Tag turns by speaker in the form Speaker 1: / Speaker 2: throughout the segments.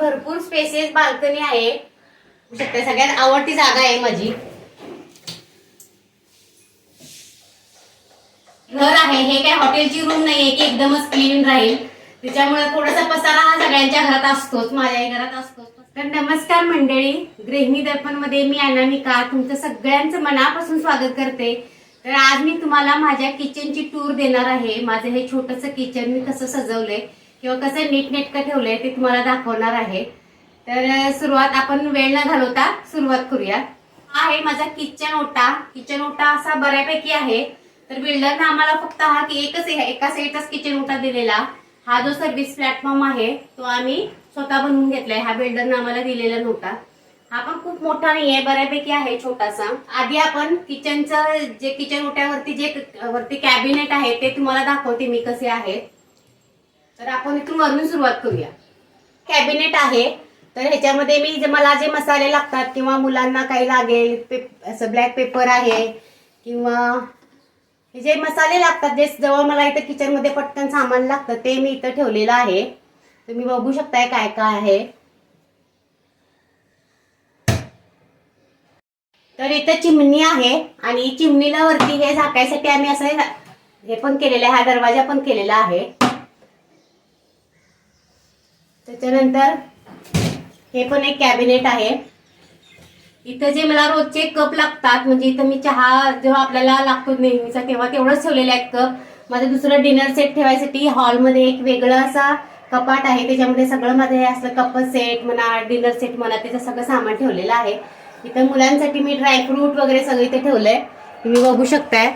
Speaker 1: भरपूर spaces balcony आहे. सगळ्यात आवडती जागा आहे माझी. घर आहे हे काय हॉटेलची रूम नाहीये की एकदमच क्लीन राहील. त्याच्यामुळे थोडासा पसारा हा सगळ्यांच्या घरात असतोच, माझ्याही घरात असतोच. तर नमस्कार मंडळी, गृहिणी दर्पण मध्ये मी अनामिका तुमचं सगळ्यांचं मनापासून स्वागत करते. तर आज मी तुम्हाला माझ्या किचनची टूर देणार आहे. माझं हे छोटंसं किचन मी कसं सजवलंय किंवा कसं नीटनेटकं ठेवलंय ते तुम्हाला दाखवणार आहे. तर सुरुवात आपण वेळ न घालवता सुरुवात करूया. हा आहे माझा किचन ओटा. किचन ओटा असा बऱ्यापैकी आहे. तर बिल्डरने आम्हाला फक्त हा की एका साईडचाच किचन ओटा दिलेला. हा जो सर्व्हिस प्लॅटफॉर्म आहे तो आम्ही स्वतः बनवून घेतलाय. हा बिल्डरने आम्हाला दिलेला नव्हता. हा पण खूप मोठा नाहीये, बऱ्यापैकी आहे छोटासा. आधी आपण किचनचं जे किचन ओट्यावरती जे वरती कॅबिनेट आहे ते तुम्हाला दाखवते मी कसे आहे. तर आपण इथून वरून सुरुवात करूया. कॅबिनेट आहे. तर ह्याच्यामध्ये मी मला जे मसाले लागतात किंवा मुलांना काही लागेल असं ब्लॅक पेपर आहे किंवा हे जे मसाले लागतात जे जवळ मला इथं किचन मध्ये पटकन सामान लागतं ते मी इथं ठेवलेलं आहे. तुम्ही बघू शकताय काय काय आहे. तर इथं चिमणी आहे आणि चिमणीला वरती हे झाकायसाठी आम्ही असं हे पण केलेलं आहे. हा दरवाजा पण केलेला आहे. त्याच्यानंतर हे पण एक कॅबिनेट आहे. इथं जे मला रोजचे कप लागतात म्हणजे इथं मी चहा जेव्हा आपल्याला लागतो नेहमीचा तेव्हा तेवढंच ठेवलेले आहेत कप. माझं दुसरं डिनर सेट ठेवायसाठी हॉलमध्ये एक वेगळं असा कपाट आहे. त्याच्यामध्ये सगळं माझं हे असलं कप सेट म्हणा डिनर सेट म्हणा त्याचं सगळं सामान ठेवलेलं आहे. इथं मुलांसाठी मी ड्रायफ्रूट वगैरे सगळं इथे ठेवलंय, तुम्ही बघू शकताय.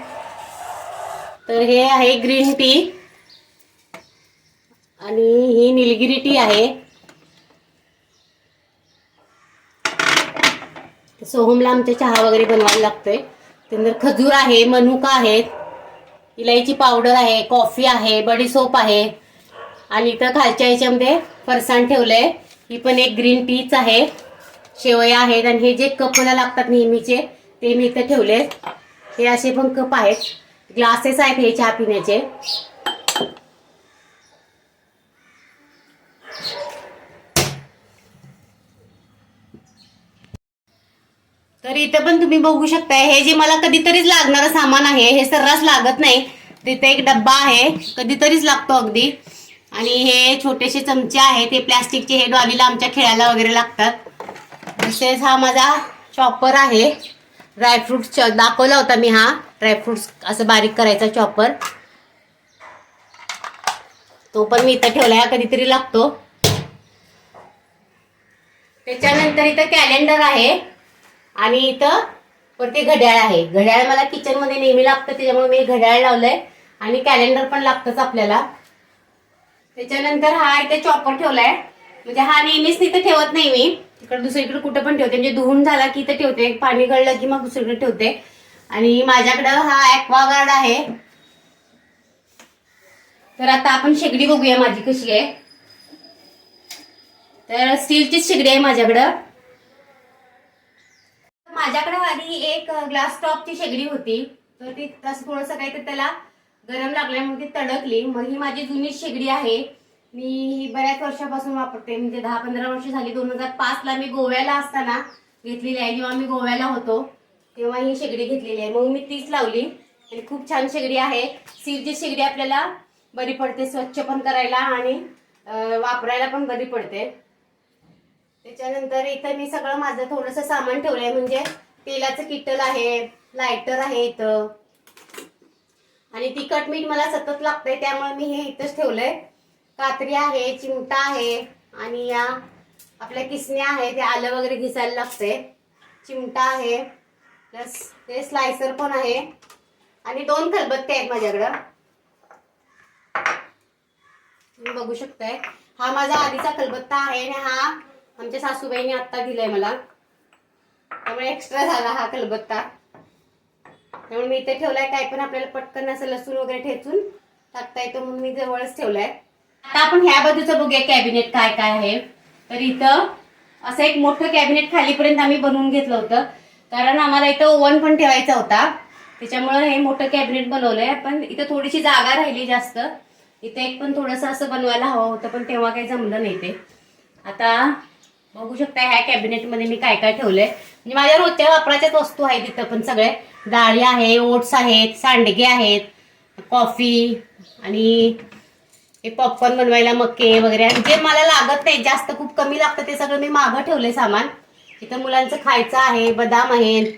Speaker 1: तर हे आहे ग्रीन टी आणि ही निलगिरी टी आहे. सोहमला आमच्या चहा वगैरे बनवायला लागतोय. त्यानंतर खजूर आहे, मनुका आहेत, इलायची पावडर आहे, कॉफी आहे, बडीसोप आहे आणि इथं खालच्या ह्याच्यामध्ये फरसाण ठेवलंय. ही पण एक ग्रीन टीच आहे. शेवया आहेत आणि हे जे कप मला लागतात नेहमीचे ते मी इथं ठेवले. हे असे पण कप आहेत, ग्लासेस आहेत हे चहा पिण्याचे. तर इथं पण तुम्ही बघू शकताय हे जे मला कधीतरीच लागणारं सामान आहे. हे सर्रास लागत नाही. तिथे एक डब्बा आहे, कधीतरीच लागतो अगदी. आणि हे छोटेसे चमचे आहेत, हे प्लॅस्टिकचे, हे डॉलीला आमच्या खेळायला वगैरे लागतात. तसेच हा माझा चॉपर आहे. ड्रायफ्रुट्स दाखवला होता मी, हा ड्रायफ्रुट्स असं बारीक करायचा चॉपर. तो पण मी इथं ठेवलाय, हा कधीतरी लागतो. त्याच्यानंतर इथं कॅलेंडर आहे आणि इथं वरती घड्याळ आहे. घड्याळ मला किचन मध्ये नेहमी लागतं त्याच्यामुळे मी घड्याळ लावलंय आणि कॅलेंडर पण लागतंच आपल्याला. त्याच्यानंतर हा इथे चॉपर ठेवलाय. म्हणजे हा नेहमीच तिथे ठेवत नाही मी, तिकडे दुसरीकडे कुठं पण ठेवते. म्हणजे धुवून झाला की इथे ठेवते, पाणी गळलं की मग दुसरीकडे ठेवते. आणि माझ्याकडं हा ॲक्वागार्ड आहे. तर आता आपण शेगडी बघूया माझी कशी आहे. तर स्टीलचीच शेगडी आहे माझ्याकडं. माझ्याकडे आधी एक ग्लास टॉपची शेगडी होती. तर ती तसं थोडंसं काही तर त्याला गरम लागल्यामुळे ती तडकली. मग ही माझी जुनी शेगडी आहे. मी ही बऱ्याच वर्षापासून वापरते, म्हणजे 10-15 वर्ष झाली. 2005 ला मी गोव्याला असताना घेतलेली आहे. जेव्हा मी गोव्याला होतो तेव्हा ही शेगडी घेतलेली आहे. मग मी तीच लावली आणि खूप छान शेगडी आहे. स्टीलची शेगडी आपल्याला बरी पडते, स्वच्छ पण करायला आणि वापरायला पण बरी पडते. त्याच्यानंतर इथं मी सगळं माझं थोडंसं सामान ठेवलंय. म्हणजे तेलाचं किटल आहे, लायटर आहे इथं आणि तिखट मीठ मला सतत लागतंय त्यामुळे मी हे इथंच ठेवलंय. कात्री आहे, चिमटा आहे आणि या आपल्या किसण्या आहे, ते आलं वगैरे घिसायला लागतंय. चिमटा आहे प्लस ते स्लायसर पण आहे आणि 2 खलबत्ते आहेत माझ्याकडं, तुम्ही बघू शकताय. हा माझा आधीचा खलबत्ता आहे आणि हा आमच्या सासूबाईंनी आत्ता दिलाय मला, त्यामुळे एक्स्ट्रा झाला हा खलबत्ता. त्यामुळे मी इथे ठेवलाय. काय पण आपल्याला पटकन असं लसूण वगैरे ठेचून टाकता येतो म्हणून मी जवळच ठेवलाय. आता आपण ह्या बाजूचं बघूया कॅबिनेट काय काय आहे. तर इथं असं एक मोठं कॅबिनेट खालीपर्यंत आम्ही बनवून घेतलं होतं, कारण आम्हाला इथं ओव्हन पण ठेवायचा होता. त्याच्यामुळे हे मोठं कॅबिनेट बनवलंय. पण इथं थोडीशी जागा राहिली जास्त. इथे एक पण थोडंसं असं बनवायला हवं होतं पण तेव्हा काही जमलं नाही ते. आता बघू शकता ह्या कॅबिनेटमध्ये मी काय काय ठेवलंय. म्हणजे माझ्या रोजच्या वापराच्याच वस्तू आहेत तिथं पण सगळे. डाळी आहे, ओट्स आहेत, सांडगे आहेत, कॉफी आणि हे पॉपकॉर्न बनवायला मक्के वगैरे. आणि जे मला लागत नाही, जास्त खूप कमी लागतं ते सगळं मी मागं ठेवलंय सामान. इथं मुलांचं खायचं आहे, बदाम आहेत,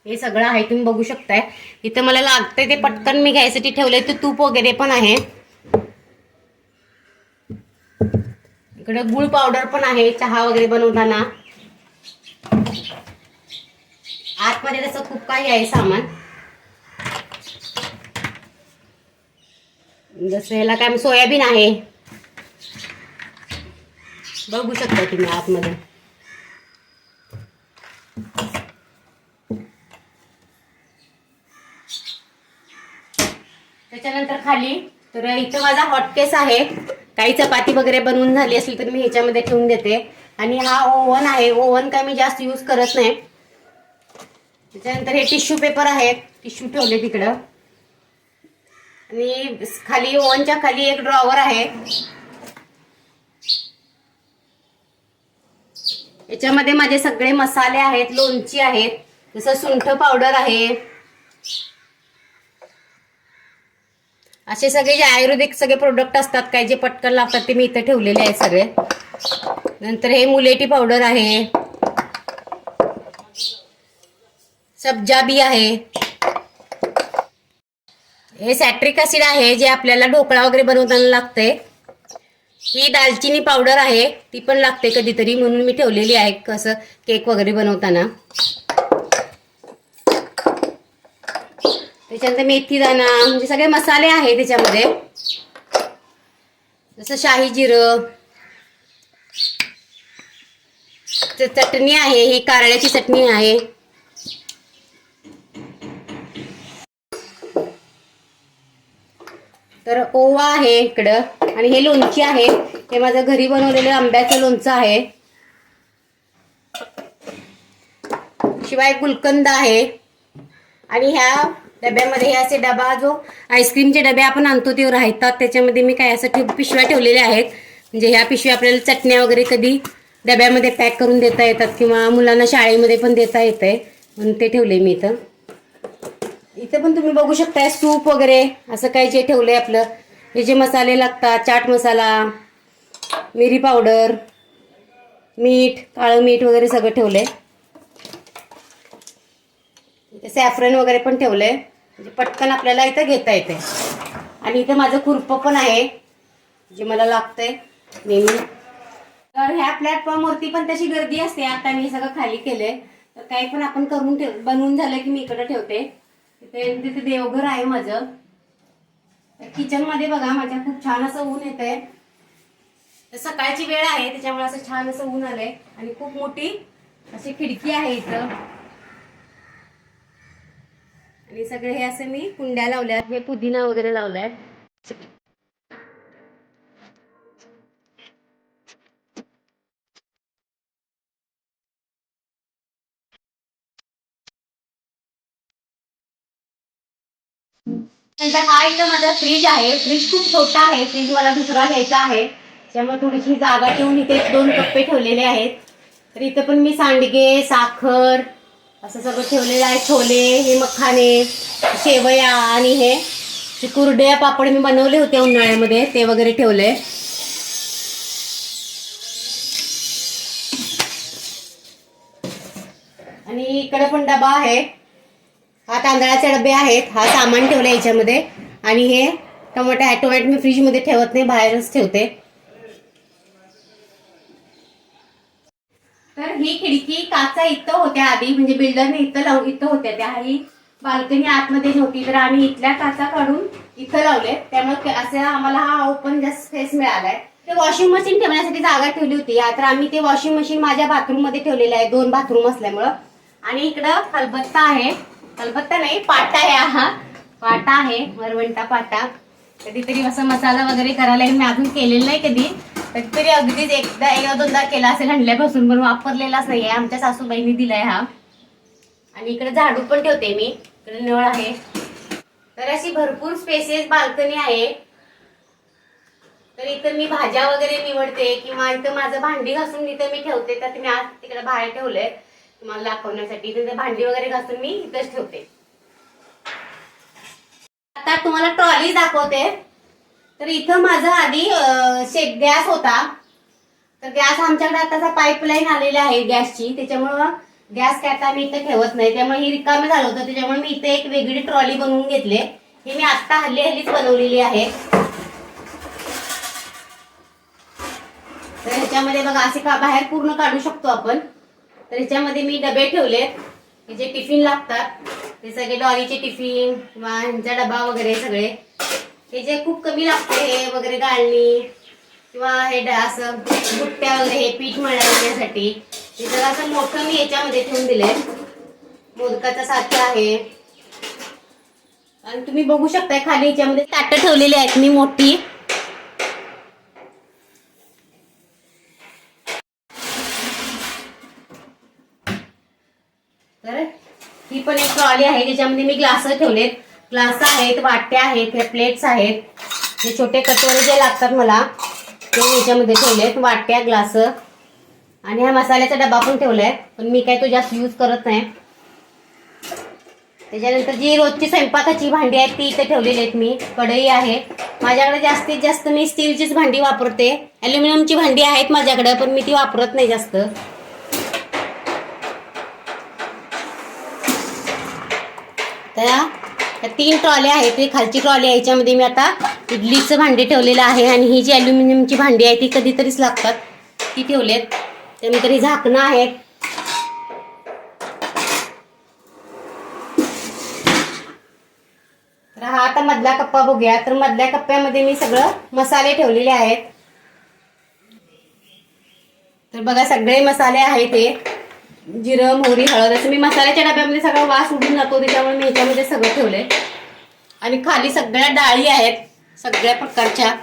Speaker 1: हे सगळं आहे तुम्ही बघू शकताय. इथं मला लागतंय ते पटकन मी घ्यायसाठी ठेवलंय. ते तूप वगैरे पण आहे. इकडे गुळ पावडर पण आहे चहा वगैरे बनवताना. आतमध्ये तसं खूप काही आहे सामान. जसं ह्याला काय सोयाबीन आहे, बघू शकता तुम्ही आतमध्ये. त्याच्यानंतर खाली तर इथं माझा हॉटकेस आहे. काही चपाती वगैरे बनवून झाली असेल तर मी ह्याच्यामध्ये ठेवून देते. आणि हा ओव्हन आहे. ओव्हन काय मी जास्त यूज करत नाही. त्याच्यानंतर हे टिश्यू पेपर आहे, टिश्यू ठेवले तिकडं. आणि खाली ओव्हनच्या खाली एक ड्रॉवर आहे. याच्यामध्ये माझे सगळे मसाले आहेत, लोणची आहेत, जसं सुंठ पावडर आहे. असे सगळे जे आयुर्वेदिक सगळे प्रोडक्ट असतात काय जे पटकन लागतात ते मी इथे ठेवलेले आहेत सगळे. नंतर हे मुलेटी पावडर आहे, सब्जा बी आहे, हे सॅट्रिक ऍसिड आहे जे आपल्याला ढोकळा वगैरे बनवताना लागते. ही दालचिनी पावडर आहे, ती पण लागते कधीतरी म्हणून मी ठेवलेली आहे कसं केक वगैरे बनवताना. त्याच्यानंतर मेथी दाणा, म्हणजे सगळे मसाले आहे त्याच्यामध्ये. जसं शाही जिरं, चटणी आहे, ही कारळ्याची चटणी आहे. तर ओवा आहे इकडं. आणि हे लोणची आहे, हे माझं घरी बनवलेलं आंब्याचं लोणचं आहे. शिवाय गुलकंद आहे. आणि ह्या डब्यामध्ये हे असे डबा जो आईस्क्रीमचे डबे आपण आणतो ते राहतात, त्याच्यामध्ये मी काय असं पिशव्या ठेवलेल्या आहेत. म्हणजे ह्या पिशव्या आपल्याला चटण्या वगैरे कधी डब्यामध्ये पॅक करून देता येतात किंवा मुलांना शाळेमध्ये पण देता येतंय म्हणून ते ठेवले मी इथं. इथं पण तुम्ही बघू शकताय सूप वगैरे असं काही जे ठेवलंय आपलं. हे जे मसाले लागतात, चाट मसाला, मिरी पावडर, मीठ, काळं मीठ वगैरे सगळं ठेवलंय. सॅफ्रन वगैरे पण ठेवलंय, म्हणजे पटकन आपल्याला इथं घेता येते. आणि इथं माझं खुरपं पण आहे जे मला लागतंय नेहमी. तर ह्या प्लॅटफॉर्मवरती पण तशी गर्दी असते. आता मी सगळं खाली केलंय, तर काही पण आपण करून बनवून झालं की मी इकडे ठेवते. तिथे देवघर आहे माझं. किचन मध्ये बघा माझ्या खूप छान असं ऊन येतंय. सकाळची वेळ आहे त्याच्यामुळे असं छान असं ऊन आलंय. आणि खूप मोठी अशी खिडकी आहे इथं. आणि सगळे हे असे मी कुंड्या लावल्यात, हे पुदिना वगैरे लावलाय. नंतर हा इथं माझा फ्रीज आहे. फ्रीज खूप छोटा आहे, फ्रीज मला दुसरा घ्यायचा आहे त्यामुळे थोडीशी जागा ठेवून इथे 2 कप्पे ठेवलेले आहेत. तर इथं पण मी सांडगे, साखर असं सगळं ठेवलेलं आहे. छोले, हे मखाने, शेवया आणि हे कुरडया पापड मी बनवले होते उन्हाळ्यामध्ये ते वगैरे ठेवले. आणि इकडे पण डबा आहे, हा तांदळाचे डबे आहेत. हा सामान ठेवलं याच्यामध्ये. आणि हे टोमॅटो मी फ्रीजमध्ये ठेवत नाही, बाहेरच ठेवते. तर ही खिडकी काचा इथं होत्या आधी, म्हणजे बिल्डरने इथं होत्या त्या. ही बाल्कनी आतमध्ये नव्हती तर आम्ही इथल्या काचा काढून इथं लावले. त्यामुळे असं आम्हाला हा ओपन जास्त स्पेस मिळालाय. ते वॉशिंग मशीन ठेवण्यासाठी जागा ठेवली होती, तर आम्ही ते वॉशिंग मशीन माझ्या बाथरूम मध्ये ठेवलेलं आहे, 2 बाथरूम असल्यामुळं. आणि इकडं खलबत्ता आहे, खलबत्ता नाही पाटा आहे, हा पाटा आहे, वरवंटा पाटा. कधीतरी असं मसाला वगैरे करायला मी अजून केलेलं नाही कधी, कधीतरी अगदीच एकदा दोनदा केला असेल आणल्यापासून, पण वापरलेलाच नाहीये. आमच्या सासूबाईंनी दिलाय हा. आणि इकडे झाडू पण ठेवते मी, इकडे नळ आहे. तर अशी भरपूर स्पेसेस बाल्कनी आहे. तर इथं मी भाज्या वगैरे निवडते किंवा इथं माझं भांडी घासून इथं मी ठेवते. तर मी आज तिकडे बाहेर ठेवलंय तुम्हाला दाखवण्यासाठी. तिथे भांडी वगैरे घासून मी इथंच ठेवते. आता तुम्हाला ट्रॉली दाखवते. तर इथं माझा आधी गॅस होता. तर गॅस आमच्याकडे आताचा पाईपलाईन आलेला आहे गॅसची, त्याच्यामुळं गॅस काय आता मी इथं ठेवत नाही. त्यामुळे ही रिकामी झालं होतं, त्याच्यामुळे मी इथे एक वेगळी ट्रॉली बनवून घेतली. ही मी आत्ता हल्लीच बनवलेली आहे. तर ह्याच्यामध्ये बघा असे का बाहेर पूर्ण काढू शकतो आपण. तर ह्याच्यामध्ये मी डबे ठेवलेत जे टिफिन लागतात, ते सगळे डॉलीचे टिफिन किंवा ह्यांचा डबा वगैरे सगळे हे जे खूप कमी लागते हे वगैरे गाळणी किंवा हे असं बुट्ट्या वगैरे हे पीठ मळण्यासाठी हे जरा असं मोठं मी याच्यामध्ये ठेवून दिले. मोदकाचा साचा आहे आणि तुम्ही बघू शकताय खाली याच्यामध्ये ताटं ठेवलेली आहेत मी मोठी. तर ही पण एक ट्रॉली आहे ज्याच्यामध्ये मी ग्लास ठेवलेत. ग्लास आहेत, वाट्या आहेत, हे प्लेट्स आहेत, हे छोटे कटोरे जे लागतात मला ते याच्यामध्ये ठेवलेत. वाट्या, ग्लास आणि हा मसाल्याचा डबा पण ठेवलाय, पण मी काय तो जास्त यूज करत नाही. त्याच्यानंतर जी रोजची स्वयंपाकाची भांडी आहेत ती इथे ठेवलेली आहेत मी. कढई आहे माझ्याकडे. जास्तीत जास्त मी स्टीलचीच भांडी वापरते. ॲल्युमिनियमची भांडी आहेत माझ्याकडे, पण मी ती वापरत नाही जास्त. त्या 3 ट्रॉल्या आहेत. ही खालची ट्रॉली आहे, याच्यामध्ये मी आता इडलीचं भांडी ठेवलेलं आहे आणि ही जी ॲल्युमिनियमची भांडी आहे ती कधीतरीच लागतात ती ठेवलेत. त्यानंतर ही झाकणं आहेत. तर हा आता मधला कप्पा बघूया. तर मधल्या कप्प्यामध्ये मी सगळं मसाले ठेवलेले आहेत. तर बघा सगळे मसाले आहेत, हे जिरं, मोहरी, हळद असं मी मसाल्याच्या डब्यामध्ये सगळा वास उडून जातो, त्याच्यामुळे मी ह्याच्यामध्ये सगळं ठेवलंय. आणि खाली सगळ्या डाळी आहेत सगळ्या प्रकारच्या.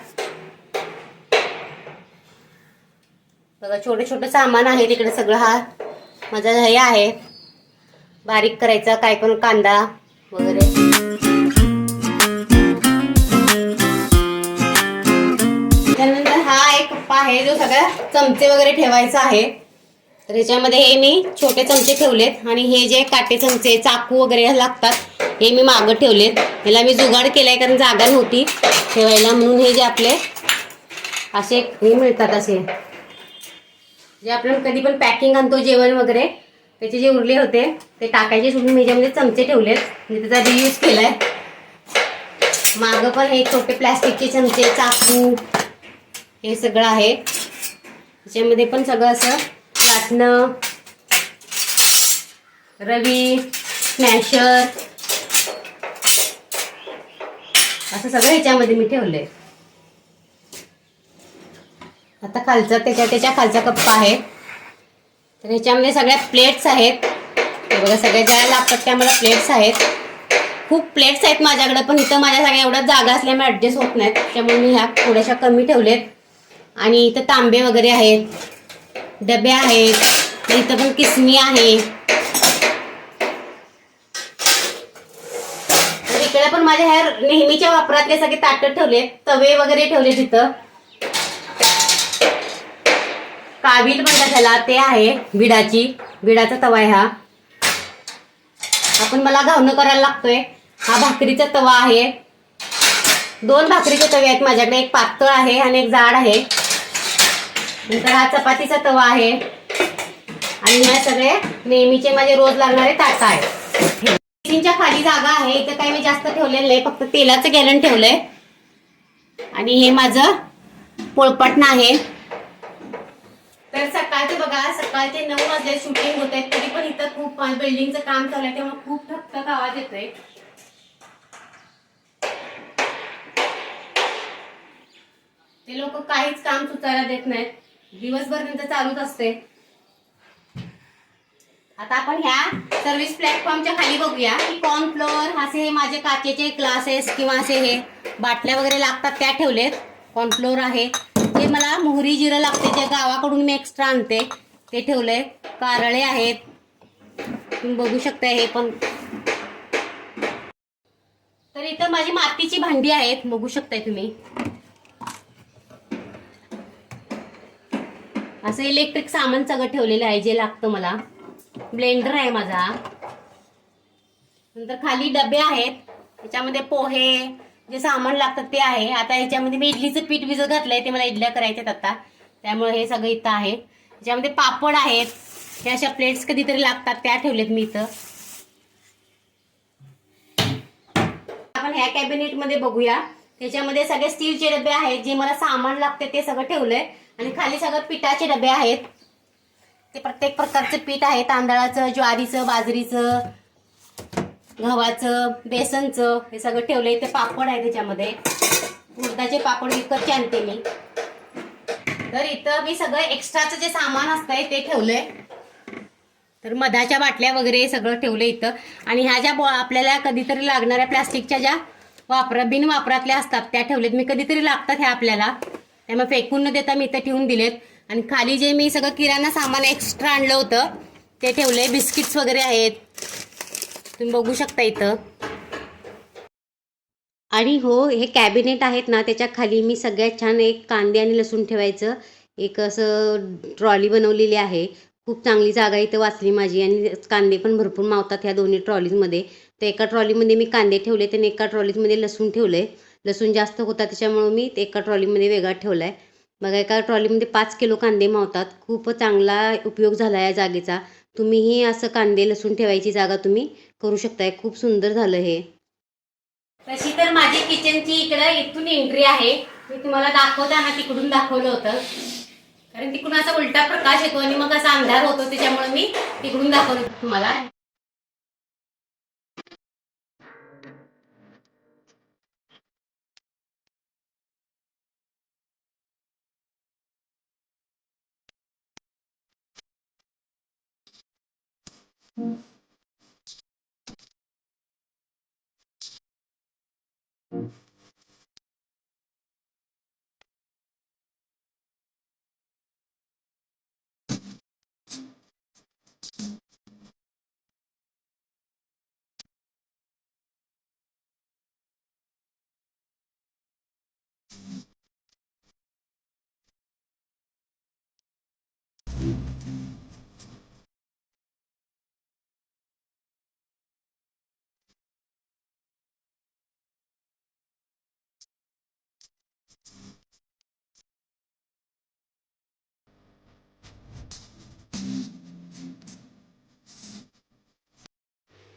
Speaker 1: बघा छोटे छोटे सामान आहे तिकडे सगळं. हा माझा हे आहे बारीक करायचा काय पण कांदा वगैरे. त्यानंतर हा एक कप्पा आहे जो सगळ्या चमचे वगैरे ठेवायचा आहे. तर ह्याच्यामध्ये हे मी छोटे चमचे ठेवलेत आणि हे जे काटे चमचे, चाकू वगैरे लागतात हे मी मागं ठेवलेत. ह्याला मी जुगाड केलाय कारण जागा नव्हती ठेवायला, म्हणून हे जे आपले असे हे मिळतात असे जे आपण कधी पण पॅकिंग आणतो जेवण वगैरे त्याचे जे उरले होते ते टाकायचे सोडून मी ह्याच्यामध्ये चमचे ठेवलेत, म्हणजे त्याचा रियूज केलाय. मागं पण हे छोटे प्लॅस्टिकचे चमचे, चाकू हे सगळं आहे. त्याच्यामध्ये पण सगळं असं लाटणं, रवी, स्मॅशर असं सगळं ह्याच्यामध्ये मी ठेवलंय. आता खालचा त्याच्या खालचा कप्पा आहे. तर ह्याच्यामध्ये सगळ्या प्लेट्स आहेत. हे बघा सगळ्या ज्या लागतात त्या मला प्लेट्स आहेत. खूप प्लेट्स आहेत माझ्याकडे, पण इथं माझ्या सगळ्या एवढ्या जागा असल्यामुळे ॲडजस्ट होत नाहीत, त्यामुळे मी ह्या थोड्याशा कमी ठेवलेत. आणि इथं तांबे वगैरे आहेत, डबे आहेत, इथं पण किसणी आहे. इकडे पण माझ्या ह्या नेहमीच्या वापरातले सगळे ताटं ठेवलेत, तवे वगैरे ठेवले. तिथं कावील म्हणतात त्याला, ते आहे भिडाचा तवा आहे. हा आपण मला घावणं करायला लागतोय. हा भाकरीचा तवा आहे. 2 भाकरीचे तवे आहेत माझ्याकडे, एक पातळ आहे आणि एक जाड आहे. नंतर हा चपातीचा तवा आहे आणि हे सगळे नेहमीचे माझे रोज लागणारे ताट आहेत. किचनच्या खाली जागा आहे, इथं काही मी जास्त ठेवलेलं नाही, फक्त तेलाचं गॅलन ठेवलंय. आणि हे माझं पोळपाटण आहे. तर सकाळचं बघा, सकाळचे 9 वाजले शूटिंग होत आहे, तरी पण इथं खूप बिल्डिंगचं काम चालू आहे, त्यामुळे खूप ठकठक आवाज येतोय. ते लोक काहीच काम सुचायला देत नाहीत, दिवसभर त्यांचं चालूच असते. आता आपण ह्या सर्व्हिस प्लॅटफॉर्मच्या खाली बघूया की कॉर्नफ्लोअर असे हे माझे काचेचे ग्लासेस किंवा असे हे बाटल्या वगैरे लागतात त्या ठेवलेत. कॉर्नफ्लोअर आहे, जे मला मोहरी जिरं लागते जे गावाकडून मी एक्स्ट्रा आणते ते ठेवलंय. कारळे आहेत, तुम्ही बघू शकता. हे पण तर इथं माझी मातीची भांडी आहेत, बघू शकताय तुम्ही. असं इलेक्ट्रिक सामान सगळं ठेवलेलं आहे जे लागतं मला. ब्लेंडर आहे माझा. नंतर खाली डबे आहेत, त्याच्यामध्ये पोहे जे सामान लागतं ते आहे. आता याच्यामध्ये मी इडलीचं पीठ भिजत घातलंय, ते मला इडल्या करायच्यात आता, त्यामुळे हे सगळं इथं आहे. त्याच्यामध्ये पापड आहेत, हे अशा प्लेट्स कधीतरी लागतात त्या ठेवलेत मी इथं. आपण ह्या कॅबिनेट मध्ये बघूया. त्याच्यामध्ये सगळे स्टीलचे डबे आहेत, जे मला सामान लागते ते सगळं ठेवलंय. आणि खाली सगळं पिठाचे डबे आहेत, ते प्रत्येक प्रकारचं पीठ आहे. तांदळाचं, ज्वारीचं, बाजरीचं, गव्हाचं, बेसनचं, हे सगळं ठेवलंय. ते पापड आहे, त्याच्यामध्ये उडदाचे पापड विकतचे आणते मी. तर इथं मी सगळं एक्स्ट्राचं जे सामान असतंय ते ठेवलंय. तर मधाच्या बाटल्या वगैरे सगळं ठेवलं इथं. आणि ह्या ज्या आपल्याला कधीतरी लागणाऱ्या प्लास्टिकच्या ज्या बिन वापरातल्या असतात त्या ठेवलेत मी. कधीतरी लागतात ह्या आपल्याला, त्यामुळे फेकून न देता मी इथं ठेवून दिलेत. आणि खाली जे मी सगळं किराणा सामान एक्स्ट्रा आणलं होतं ते ठेवले. बिस्किट्स वगैरे आहेत, तुम्ही बघू शकता इथं. आणि हो, हे कॅबिनेट आहेत ना, त्याच्या खाली मी सगळ्यात छान एक कांदे आणि लसूण ठेवायचं एक असं ट्रॉली बनवलेली आहे. खूप चांगली जागा इथं वाचली माझी. आणि कांदे पण भरपूर मावतात ह्या दोन्ही ट्रॉलीजमध्ये. तर एका ट्रॉलीमध्ये मी कांदे ठेवले आणि एका ट्रॉलीमध्ये लसूण ठेवले. लसूण जास्त होता त्याच्यामुळे मी एका ट्रॉलीमध्ये वेगळा ठेवला आहे. बघा, एका ट्रॉलीमध्ये 5 किलो कांदे मावतात. खूप चांगला उपयोग झाला या जागेचा. तुम्हीही असं कांदे लसूण ठेवायची जागा तुम्ही करू शकताय. खूप सुंदर झालं हे. तशी तर माझी किचनची इथून एंट्री आहे. मी तुम्हाला दाखवताना तिकडून दाखवलं होतं, कारण तिकडून असा उलटा प्रकाश येतो आणि मग असा अंधार होतो, त्याच्यामुळे मी तिकडून दाखवलं तुम्हाला.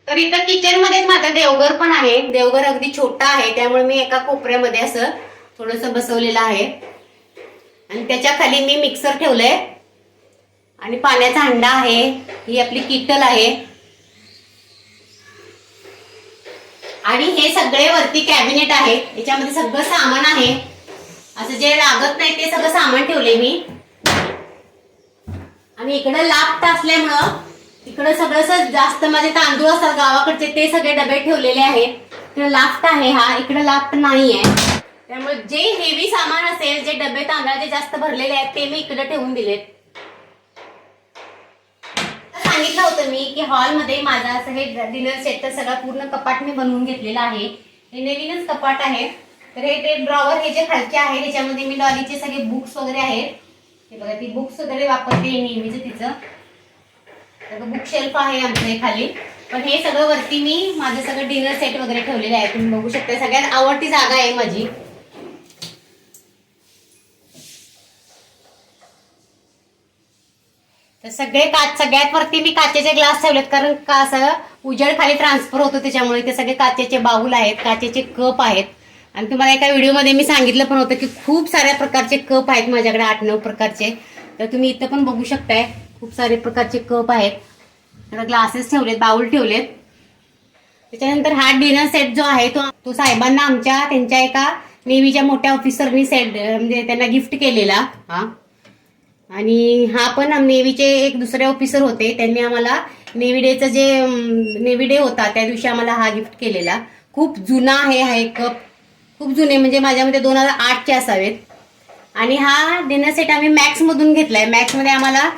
Speaker 1: तर इथं किचन मध्येच माझं देवघर पण आहे. देवघर अगदी छोटा आहे, त्यामुळे मी एका कोपऱ्यामध्ये असं थोडंसं बसवलेलं आहे. आणि त्याच्या खाली मी मिक्सर ठेवलंय आणि पाण्याचा हंडा आहे. ही आपली किटल आहे. आणि हे सगळे वरती कॅबिनेट आहे, याच्यामध्ये सगळं सामान आहे. असं जे लागत नाही ते सगळं सामान ठेवले मी. आणि इकडे लाफ्ट असल्यामुळं इकडे सगळं जास्त माझे तांदूळ असतात गावाकडचे, ते सगळे डबे ठेवलेले आहेत. इकडे लाफ्ट आहे, हा इकडे लाफ्ट नाही आहे. त्यामुळे जे हेवी सामान असेल, जे डबे तांदळाचे जास्त भरलेले आहेत, ते मी इकडे ठेवून दिलेत. सांगितलं होतं मी की हॉलमध्ये माझं असं हे डिनर सेटचं सगळं पूर्ण कपाट मी बनवून घेतलेलं आहे. हे नवीनच कपाट आहे. तर हे ते ड्रॉवर हे जे खालचे आहे त्याच्यामध्ये मी डॉलीचे सगळे बुक्स वगैरे आहेत. हे बघा, ती बुक्स वगैरे वापरते नेहमीच तिचं. बुक शेल्फ आहे आमच्या खाली. पण हे सगळं वरती मी माझं सगळं डिनर सेट वगैरे ठेवलेले आहे. तुम्ही बघू शकता, सगळ्यात आवडती जागा आहे माझी. तर सगळ्यात वरती मी काचेचे ग्लास ठेवलेत, कारण का सगळं उजेड खाली ट्रान्सफर होतो, त्याच्यामुळे ते सगळे काचेचे बाउल आहेत, काचेचे कप आहेत. आणि तुम्हाला एका व्हिडिओमध्ये मी सांगितलं पण होतं की खूप साऱ्या प्रकारचे कप आहेत माझ्याकडे, 8-9 प्रकारचे. तर तुम्ही इथं पण बघू शकताय, खूप सारे प्रकारचे कप आहेत. ग्लासेस ठेवलेत, बाउल ठेवलेत. त्याच्यानंतर हा डिनर सेट जो आहे तो साहेबांना त्यांच्या एका नेव्हीच्या मोठ्या ऑफिसरनी सेट म्हणजे त्यांना गिफ्ट केलेला हा. आणि हा पण नेव्हीचे एक दुसरे ऑफिसर होते, त्यांनी आम्हाला नेव्ही डेचं जे नेव्ही डे होता त्या दिवशी आम्हाला हा गिफ्ट केलेला. खूप जुना आहे हा एक कप, खूप जुने, म्हणजे माझ्यामध्ये 2008चे असावेत. आणि हा डिनर सेट आम्ही मॅक्स मधून घेतलाय. मॅक्स मध्ये आम्हाला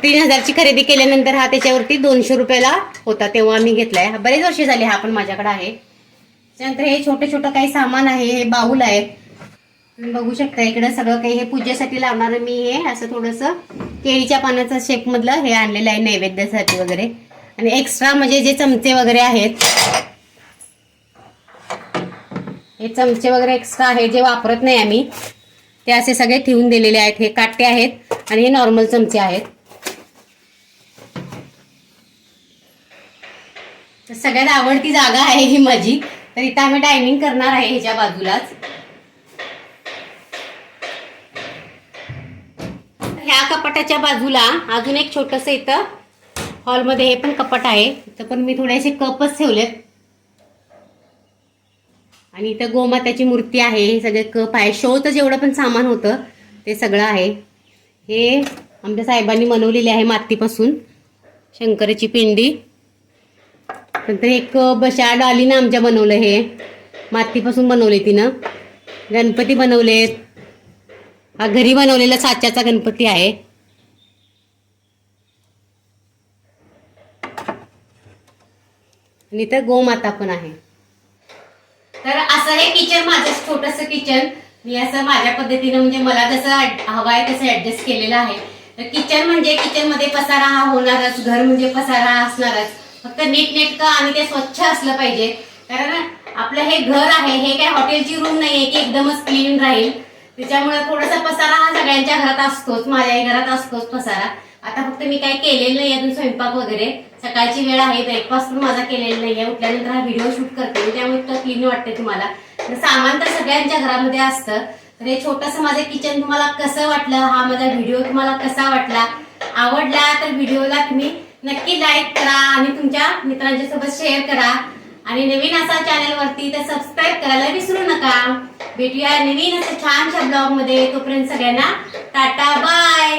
Speaker 1: 3000ची खरेदी केल्यानंतर हा त्याच्यावरती 200 रुपयाला होता, तेव्हा आम्ही घेतलाय. बरेच वर्ष झाले हा पण माझ्याकडे आहे. त्यानंतर हे छोटं छोटं काही सामान आहे, हे बाउल आहे. तुम्ही बघू शकता इकडे सगळं काही हे पूजेसाठी लावणार मी हे असं थोडंसं केळीच्या पानाचा शेप मधलं हे आणलेलं आहे नैवेद्यासाठी वगैरे. आणि एक्स्ट्रा म्हणजे जे चमचे वगैरे आहेत, हे चमचे वगैरे एक्स्ट्रा आहे जे वापरत नाही आम्ही, ते असे सगळे ठेवून दिलेले आहेत. हे काटे आहेत आणि हे नॉर्मल चमचे आहेत. तर सगळ्यात आवडती जागा आहे ही माझी. तर इथं आम्ही डायनिंग करणार आहे ह्याच्या बाजूलाच. ह्या कपाटाच्या बाजूला अजून एक छोटंसं इथं हॉलमध्ये हे पण कपाट आहे. इथं पण मी थोडेसे कपच ठेवलेत. आणि इथं गोमाताची मूर्ती आहे, हे सगळे कप आहे. शोचं जेवढं पण सामान होतं ते सगळं आहे. हे आमच्या साहेबांनी बनवलेले आहे मातीपासून, शंकराची पिंडी. नंतर एक बशा डॉलीनं आमच्या बनवलं, हे मातीपासून बनवले तिनं. गणपती बनवलेत. हा घरी बनवलेला साच्याचा गणपती आहे. आणि इथं गोमाता पण आहे. तर असं हे किचन, माझं छोटंसं किचन मी असं माझ्या पद्धतीनं म्हणजे मला जसं हवं आहे तसं ऍडजस्ट केलेलं आहे. तर किचन म्हणजे किचनमध्ये पसारा हा होणारच, घर म्हणजे पसारा असणारच. फक्त नीटनेटकं आणि ते स्वच्छ असलं पाहिजे. कारण आपलं हे घर आहे, हे काय हॉटेलची रूम नाहीये की एकदमच क्लीन राहील. त्याच्यामुळे थोडासा पसारा हा सगळ्यांच्या घरात असतोच, माझ्याही घरात असतोच पसारा. आता फक्त मी काय केलेलं नाही अजून स्वयंपाक वगैरे. सकाळची वेळ आहे, ब्रेकफास्ट पण माझा केलेला नाहीये. उठल्यानंतर हा व्हिडिओ शूट करते, त्यामुळे इतकं क्लीन वाटते तुम्हाला. तर सामान तर सगळ्यांच्या घरामध्ये असतं. तर हे छोटंसं माझं किचन तुम्हाला कसं वाटलं, हा माझा व्हिडिओ तुम्हाला कसा वाटला, आवडला तर व्हिडिओला तुम्ही नक्की लाईक करा आणि तुमच्या मित्रांच्या सोबत शेअर करा. आणि नवीन असा चॅनलवरती तर सबस्क्राईब करायला विसरू नका. भेटूया नवीन असं छानशा ब्लॉग मध्ये. तोपर्यंत सगळ्यांना टाटा बाय.